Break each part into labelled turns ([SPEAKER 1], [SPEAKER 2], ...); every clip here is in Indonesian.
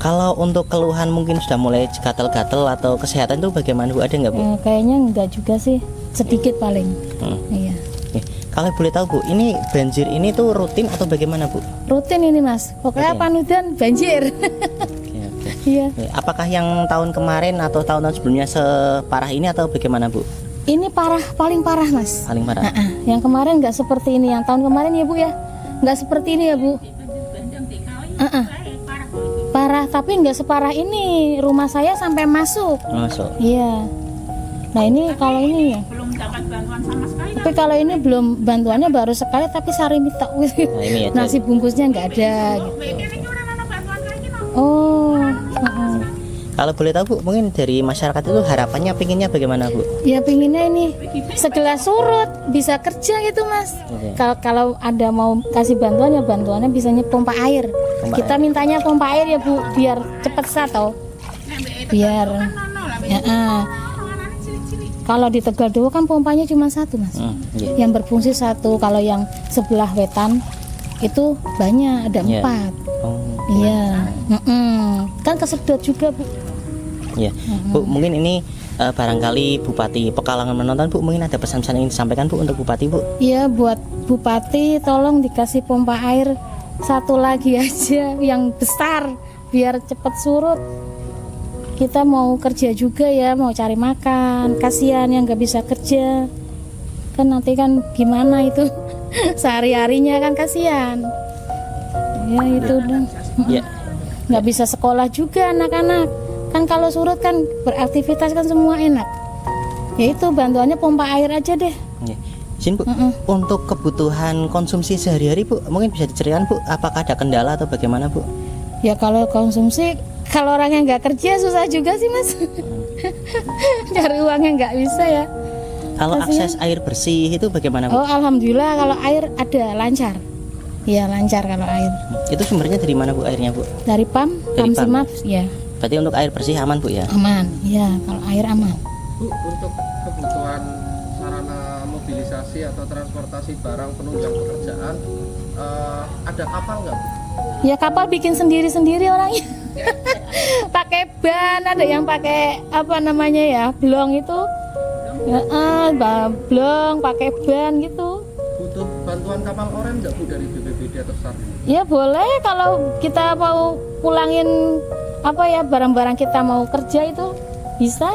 [SPEAKER 1] Kalau untuk keluhan mungkin sudah mulai gatal-gatal atau kesehatan itu bagaimana Bu? Ada nggak Bu?
[SPEAKER 2] Kayaknya enggak juga sih, sedikit paling. Iya.
[SPEAKER 1] Kalau boleh tahu Bu, ini banjir ini tuh rutin atau bagaimana Bu?
[SPEAKER 2] Rutin ini Mas, pokoknya
[SPEAKER 1] Rutin.
[SPEAKER 2] panudan banjir.
[SPEAKER 1] Oke.
[SPEAKER 2] Iya.
[SPEAKER 1] Apakah yang tahun kemarin atau tahun-tahun sebelumnya separah ini atau bagaimana Bu?
[SPEAKER 2] Ini parah, paling parah Mas.
[SPEAKER 1] Paling parah.
[SPEAKER 2] Yang kemarin nggak seperti ini, yang tahun kemarin ya Bu ya, nggak seperti ini ya Bu. Parah, tapi nggak separah ini. Rumah saya sampai masuk.
[SPEAKER 1] Masuk.
[SPEAKER 2] Iya. Nah ini kalau ini ya.
[SPEAKER 3] Belum dapat bantuan sama sekali.
[SPEAKER 2] Tapi kalau ini belum, bantuannya baru sekali tapi sari minta
[SPEAKER 1] Nah, ini ya,
[SPEAKER 2] nasi bungkusnya nggak ada gitu.
[SPEAKER 3] Ini orang anak bantuan kayak gini.
[SPEAKER 2] Oh.
[SPEAKER 1] Kalau boleh tahu Bu, mungkin dari masyarakat itu harapannya pinginnya bagaimana Bu?
[SPEAKER 2] Ya pinginnya ini segelas surut bisa kerja gitu Mas.
[SPEAKER 1] Oke.
[SPEAKER 2] Kalau ada mau kasih bantuan ya bantuannya bisanya pompa air.
[SPEAKER 1] Pompa
[SPEAKER 2] Kita mintanya pompa air ya Bu biar cepet satu. Biar ya, kalau di Tegal Dowo kan pompanya cuma satu Mas.
[SPEAKER 1] Iya.
[SPEAKER 2] Yang berfungsi satu. Kalau yang sebelah wetan itu banyak, ada
[SPEAKER 1] Iya.
[SPEAKER 2] 4.
[SPEAKER 1] Oh,
[SPEAKER 2] Iya. Kan kesedot juga Bu.
[SPEAKER 1] iya. Bu, mungkin ini barangkali Bupati Pekalongan menonton Bu, mungkin ada pesan-pesan yang ingin disampaikan Bu untuk Bupati Bu?
[SPEAKER 2] Iya, buat Bupati tolong dikasih pompa air satu lagi aja yang besar biar cepat surut. Kita mau kerja juga ya, mau cari makan. Kasihan yang nggak bisa kerja. Kan nanti kan gimana itu sehari-harinya kan kasihan. Ya itu dong.
[SPEAKER 1] Iya.
[SPEAKER 2] Nggak bisa sekolah juga anak-anak. Kan kalau surut kan beraktivitas kan semua enak. Ya itu bantuannya pompa air aja deh.
[SPEAKER 1] Iya. Izin Bu, untuk kebutuhan konsumsi sehari-hari Bu, mungkin bisa diceritakan Bu, apakah ada kendala atau bagaimana Bu?
[SPEAKER 2] Ya kalau konsumsi, kalau orangnya nggak kerja susah juga sih Mas. Cari uangnya nggak bisa ya.
[SPEAKER 1] Kalau
[SPEAKER 2] Kasihan.
[SPEAKER 1] akses air bersih itu bagaimana Bu?
[SPEAKER 2] Oh alhamdulillah kalau air ada lancar. Iya lancar kalau air.
[SPEAKER 1] Itu sumbernya dari mana Bu airnya Bu?
[SPEAKER 2] Dari PAM,
[SPEAKER 1] Dari
[SPEAKER 2] PAM
[SPEAKER 1] PAM.
[SPEAKER 2] Simap, ya
[SPEAKER 1] Berarti untuk air bersih aman Bu ya?
[SPEAKER 2] aman. Ya kalau air aman.
[SPEAKER 4] Bu, untuk kebutuhan sarana mobilisasi atau transportasi barang penunjang pekerjaan, ada kapal nggak Bu?
[SPEAKER 2] Ya kapal bikin sendiri-sendiri orangnya. Pakai ban, ada yang pakai apa namanya ya, blong itu. Ya, blong, pakai ban gitu.
[SPEAKER 4] Butuh bantuan kapal oren nggak Bu dari BPBD atau SAR?
[SPEAKER 2] Ya boleh kalau kita mau pulangin apa ya barang-barang kita mau kerja itu bisa.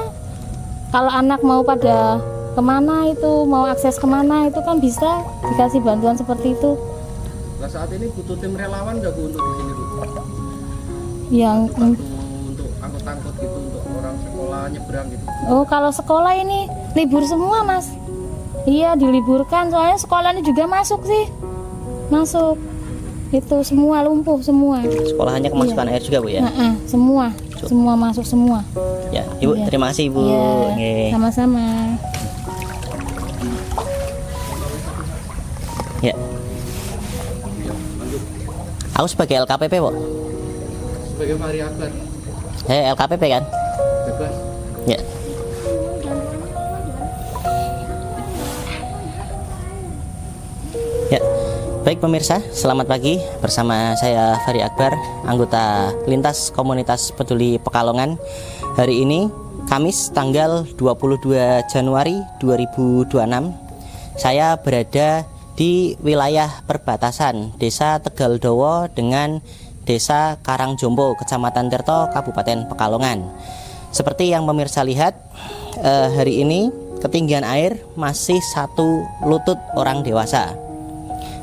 [SPEAKER 2] Kalau anak mau pada kemana itu mau akses kemana itu kan bisa dikasih bantuan seperti itu.
[SPEAKER 4] Nah saat ini butuh tim relawan nggak Bu untuk di sini Bu?
[SPEAKER 2] Yang
[SPEAKER 4] Untuk angkut-angkut gitu untuk orang sekolah nyebrang gitu.
[SPEAKER 2] oh kalau sekolah ini libur semua Mas. Iya diliburkan soalnya sekolahnya juga masuk sih. Masuk. Itu semua lumpuh semua.
[SPEAKER 1] Sekolahannya kemasukan air juga Bu ya?
[SPEAKER 2] Semua. Semua masuk semua.
[SPEAKER 1] Ya, Ibu
[SPEAKER 2] Iya.
[SPEAKER 1] terima kasih Bu.
[SPEAKER 2] Iya,
[SPEAKER 1] Oke.
[SPEAKER 2] sama-sama.
[SPEAKER 1] Ya. Aku sebagai LKPP Bu.
[SPEAKER 4] Sebagai Fahri Akbar,
[SPEAKER 1] LKPP kan?
[SPEAKER 4] bebas.
[SPEAKER 1] Ya. Ya. Baik pemirsa, selamat pagi bersama saya Fahri Akbar, anggota Lintas Komunitas Peduli Pekalongan. Hari ini Kamis tanggal 22 Januari 2026. Saya berada di wilayah perbatasan Desa Tegal Dowo dengan Desa Karangjombo, Kecamatan Tirto, Kabupaten Pekalongan. Seperti yang pemirsa lihat, hari ini ketinggian air masih 1 lutut orang dewasa.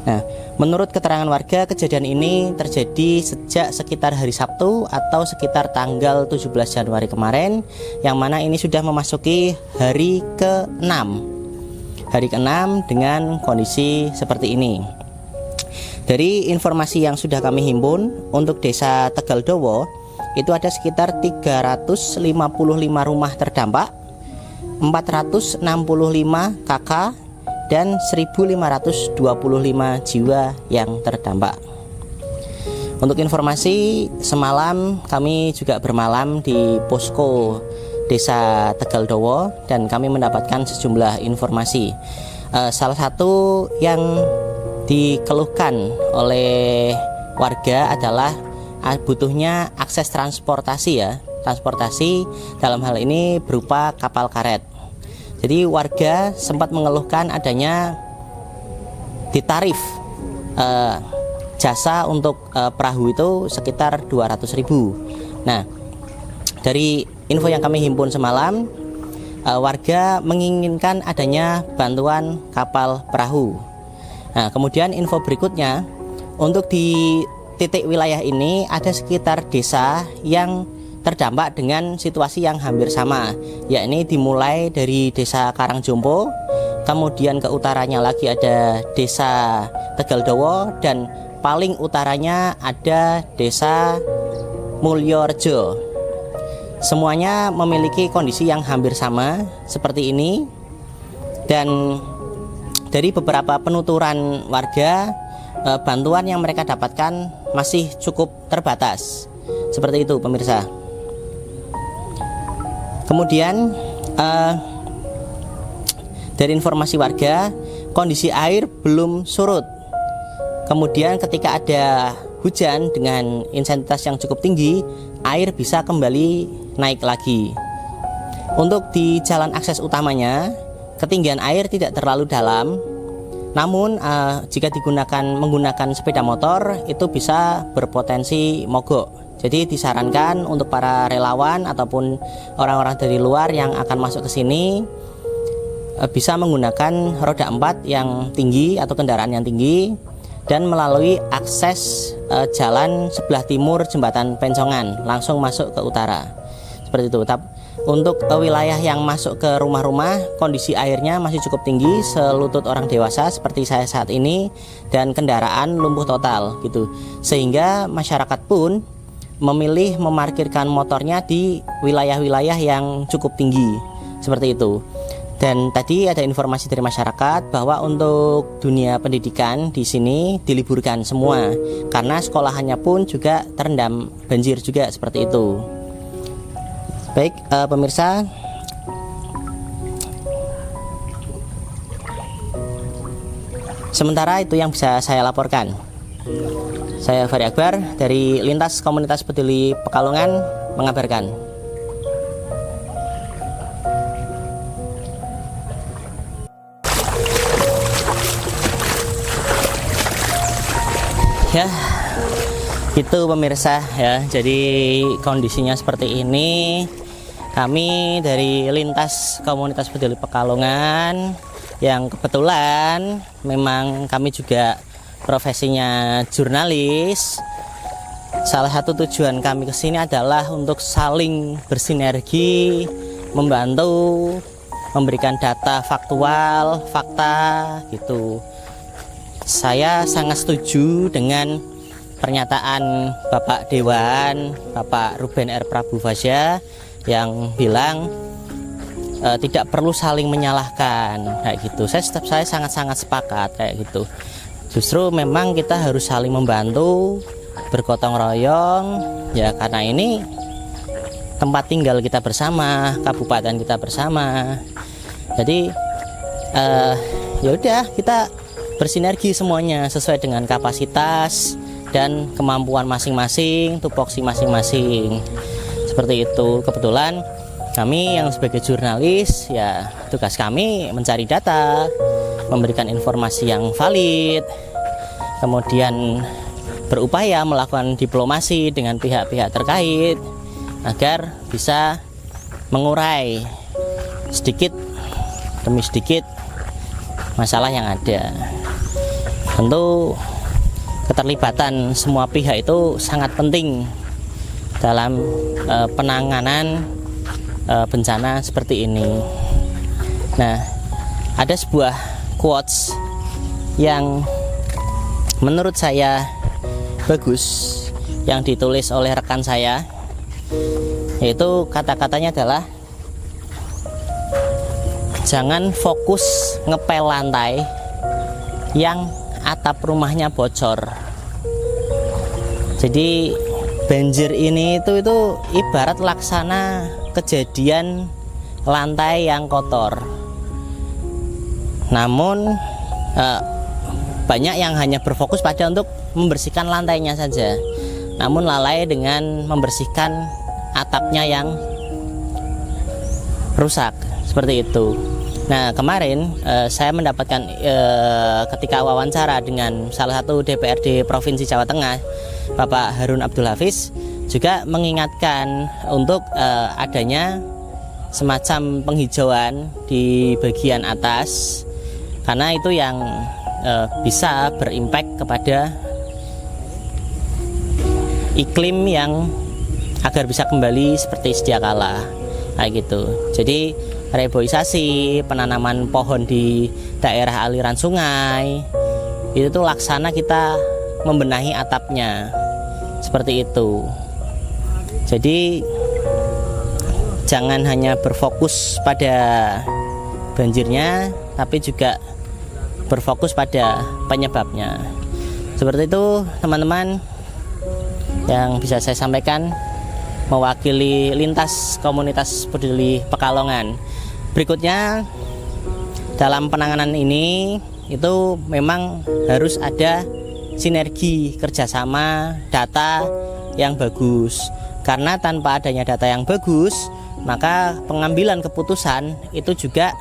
[SPEAKER 1] Nah, menurut keterangan warga, kejadian ini terjadi sejak sekitar hari Sabtu atau sekitar tanggal 17 Januari kemarin, yang mana ini sudah memasuki hari ke-6. Hari ke-6 dengan kondisi seperti ini. Dari informasi yang sudah kami himpun, untuk Desa Tegal Dowo itu ada sekitar 355 rumah terdampak, 465 KK dan 1525 jiwa yang terdampak. Untuk informasi, semalam kami juga bermalam di posko Desa Tegal Dowo dan kami mendapatkan sejumlah informasi. Salah satu yang dikeluhkan oleh warga adalah butuhnya akses transportasi ya. Transportasi dalam hal ini berupa kapal karet. Jadi warga sempat mengeluhkan adanya ditarif jasa untuk perahu itu sekitar 200.000. Nah, dari info yang kami himpun semalam, warga menginginkan adanya bantuan kapal perahu. Nah, kemudian info berikutnya, untuk di titik wilayah ini ada sekitar desa yang terdampak dengan situasi yang hampir sama, yakni dimulai dari desa Karangjompo, kemudian ke utaranya lagi ada desa Tegaldowo, dan paling utaranya ada desa Mulyorejo. Semuanya memiliki kondisi yang hampir sama seperti ini, dan dari beberapa penuturan warga, bantuan yang mereka dapatkan masih cukup terbatas. Seperti itu pemirsa. Kemudian dari informasi warga, kondisi air belum surut. Kemudian ketika ada hujan dengan intensitas yang cukup tinggi, air bisa kembali naik lagi. Untuk di jalan akses utamanya, ketinggian air tidak terlalu dalam. Namun jika menggunakan sepeda motor itu bisa berpotensi mogok. Jadi disarankan untuk para relawan ataupun orang-orang dari luar yang akan masuk ke sini bisa menggunakan roda 4 yang tinggi atau kendaraan yang tinggi dan melalui akses jalan sebelah timur jembatan Pencongan langsung masuk ke utara. Seperti itu. Untuk wilayah yang masuk ke rumah-rumah, kondisi airnya masih cukup tinggi selutut orang dewasa seperti saya saat ini, dan kendaraan lumpuh total gitu. Sehingga masyarakat pun memilih memarkirkan motornya di wilayah-wilayah yang cukup tinggi. Seperti itu. Dan tadi ada informasi dari masyarakat bahwa untuk dunia pendidikan di sini diliburkan semua karena sekolahannya pun juga terendam banjir juga seperti itu. Baik pemirsa, sementara itu yang bisa saya laporkan. Saya Fari Akbar dari Lintas Komunitas Peduli Pekalongan mengabarkan. Ya, itu pemirsa ya. Jadi kondisinya seperti ini. Kami dari Lintas Komunitas Peduli Pekalongan yang kebetulan memang kami juga profesinya jurnalis. Salah satu tujuan kami ke sini adalah untuk saling bersinergi, membantu, memberikan data faktual, fakta gitu. Saya sangat setuju dengan pernyataan Bapak Dewan, Bapak Ruben R. Prabufasya yang bilang tidak perlu saling menyalahkan kayak gitu. Saya sangat-sangat sepakat kayak gitu. Justru memang kita harus saling membantu, bergotong royong ya, karena ini tempat tinggal kita bersama, kabupaten kita bersama. Jadi ya udah, kita bersinergi semuanya sesuai dengan kapasitas dan kemampuan masing-masing, tupoksi masing-masing. Seperti itu. Kebetulan kami yang sebagai jurnalis ya tugas kami mencari data, memberikan informasi yang valid, kemudian berupaya melakukan diplomasi dengan pihak-pihak terkait agar bisa mengurai sedikit demi sedikit masalah yang ada. Tentu keterlibatan semua pihak itu sangat penting dalam penanganan bencana seperti ini. Nah, ada sebuah quotes yang menurut saya bagus yang ditulis oleh rekan saya, yaitu kata-katanya adalah jangan fokus ngepel lantai yang atap rumahnya bocor. Jadi banjir ini itu ibarat laksana kejadian lantai yang kotor. Namun banyak yang hanya berfokus pada untuk membersihkan lantainya saja. namun lalai dengan membersihkan atapnya yang rusak seperti itu. Nah, kemarin saya mendapatkan ketika wawancara dengan salah satu DPRD Provinsi Jawa Tengah, Bapak Harun Abdul Hafiz, juga mengingatkan untuk adanya semacam penghijauan di bagian atas, karena itu yang bisa berimpact kepada iklim yang agar bisa kembali seperti sedia kala, kayak gitu. Jadi reboisasi, penanaman pohon di daerah aliran sungai, itu tuh laksana kita membenahi atapnya seperti itu. Jadi jangan hanya berfokus pada banjirnya, tapi juga berfokus pada penyebabnya. Seperti itu teman-teman yang bisa saya sampaikan mewakili lintas komunitas peduli Pekalongan. Berikutnya, dalam penanganan ini itu memang harus ada sinergi kerjasama data yang bagus, karena tanpa adanya data yang bagus maka pengambilan keputusan itu juga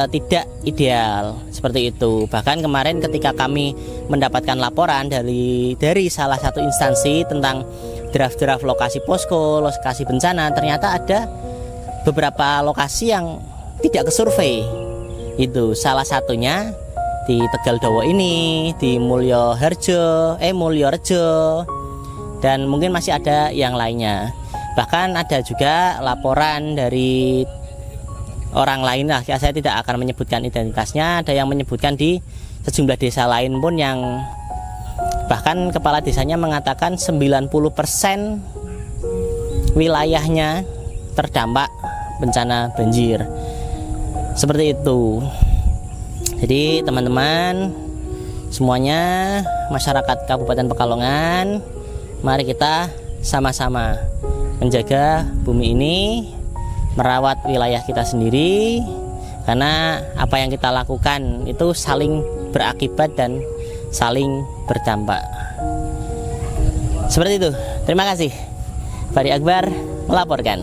[SPEAKER 1] tidak ideal seperti itu. Bahkan kemarin ketika kami mendapatkan laporan dari salah satu instansi tentang draft-draft lokasi posko, lokasi bencana, ternyata ada beberapa lokasi yang tidak kesurvei. Itu salah satunya di Tegal Dawa ini, di Mulyorejo, dan mungkin masih ada yang lainnya. Bahkan ada juga laporan dari orang lain lah, saya tidak akan menyebutkan identitasnya. Ada yang menyebutkan di sejumlah desa lain pun yang bahkan kepala desanya mengatakan 90% wilayahnya terdampak bencana banjir. Seperti itu. Jadi teman-teman semuanya, masyarakat Kabupaten Pekalongan, mari kita sama-sama menjaga bumi ini, merawat wilayah kita sendiri, karena apa yang kita lakukan itu saling berakibat dan saling berdampak. Seperti itu. Terima kasih. Fari Akbar melaporkan.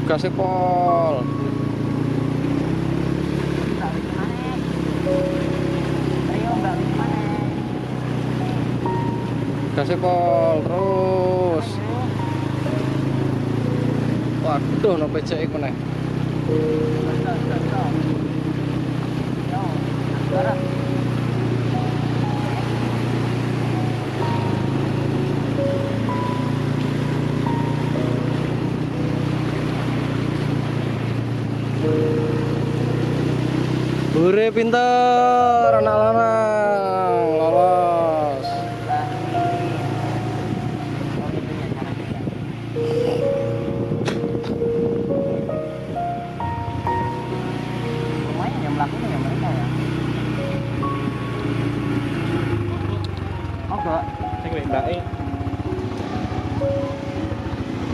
[SPEAKER 4] Kasih pol. Kasih pol terus. Waduh, no becek iku nek. Ure pinter, anak lanang lolos.
[SPEAKER 1] Lumayan yang melakukan ya mereka ya. Oh enggak, sing mbake.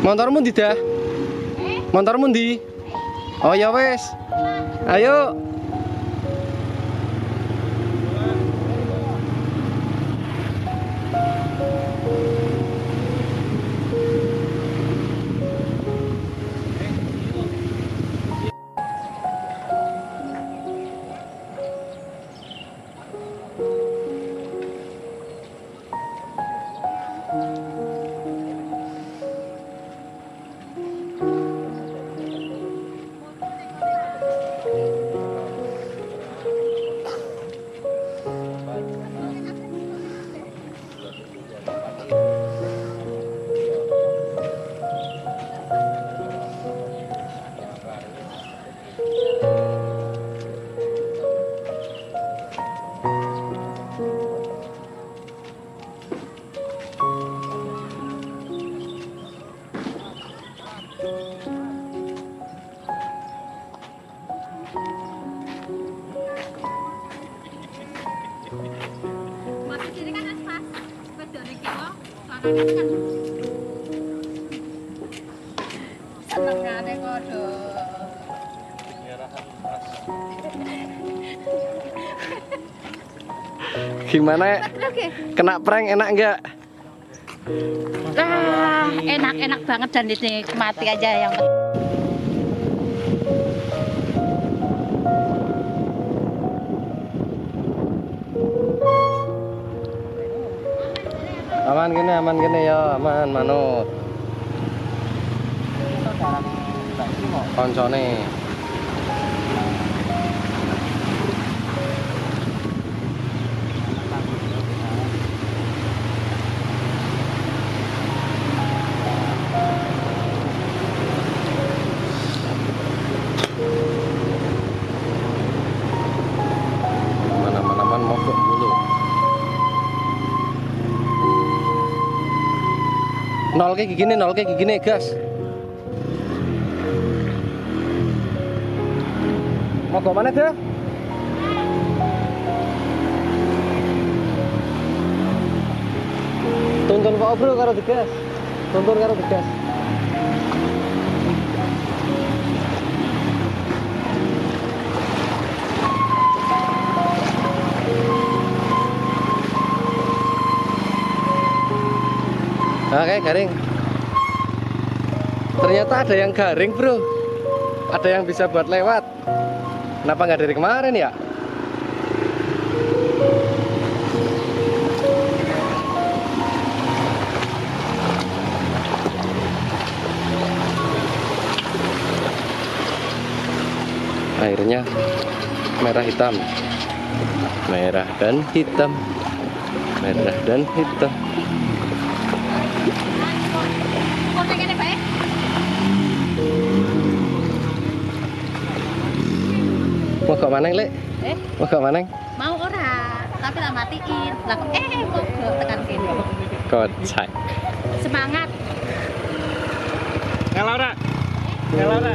[SPEAKER 4] Montormu ndi dah? Montormu ndi? Oh ya wes. Ayo.
[SPEAKER 3] Senengane kodo.
[SPEAKER 4] Gimana? Kena prank enak nggak?
[SPEAKER 3] Enak-enak banget dan dinikmati aja yang
[SPEAKER 4] Aman gini ya, aman manut. Koncone. Aman mogok dulu. Nol kayak gini gas. Mogok mana tuh? Tuntun kok bro karo digas. Tuntun karo digas. Oke, garing. Ternyata ada yang garing bro. Ada yang bisa buat lewat. Kenapa nggak dari kemarin ya? Airnya merah hitam. Merah dan hitam. Merah dan hitam. Mau ke mana, Lek? Mau ke mana?
[SPEAKER 3] mau ora, tapi tak matiin. Lah kok kok tekan kene.
[SPEAKER 4] Kocak.
[SPEAKER 3] Semangat.
[SPEAKER 4] Ngalah ora? Ngalah ora?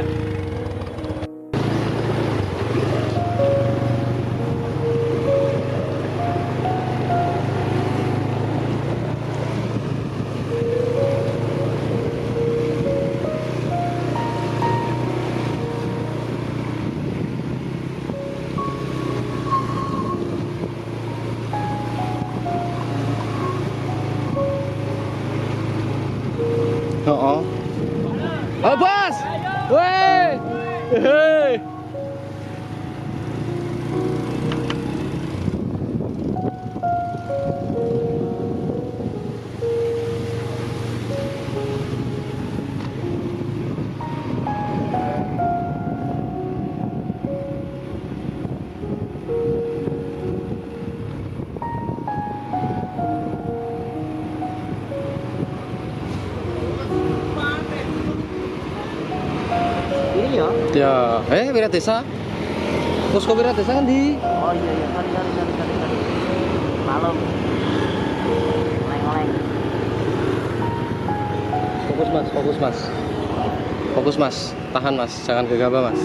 [SPEAKER 4] Oh, bos! Woi! Hei! Ya, Wirat Desa. Posko Wirat Desa kan di.
[SPEAKER 1] Oh iya, sorry. Malam. Oleng-oleng.
[SPEAKER 4] Fokus mas. Tahan mas, jangan gegabah mas.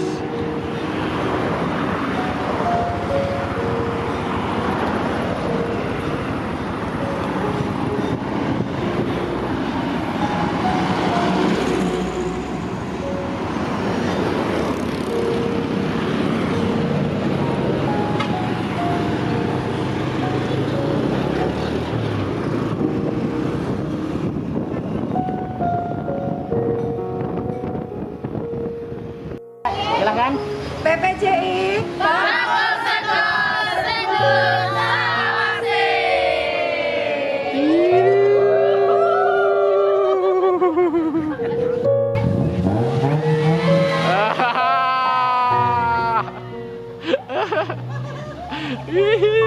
[SPEAKER 1] Silakan.
[SPEAKER 3] BPJI
[SPEAKER 4] Hihi.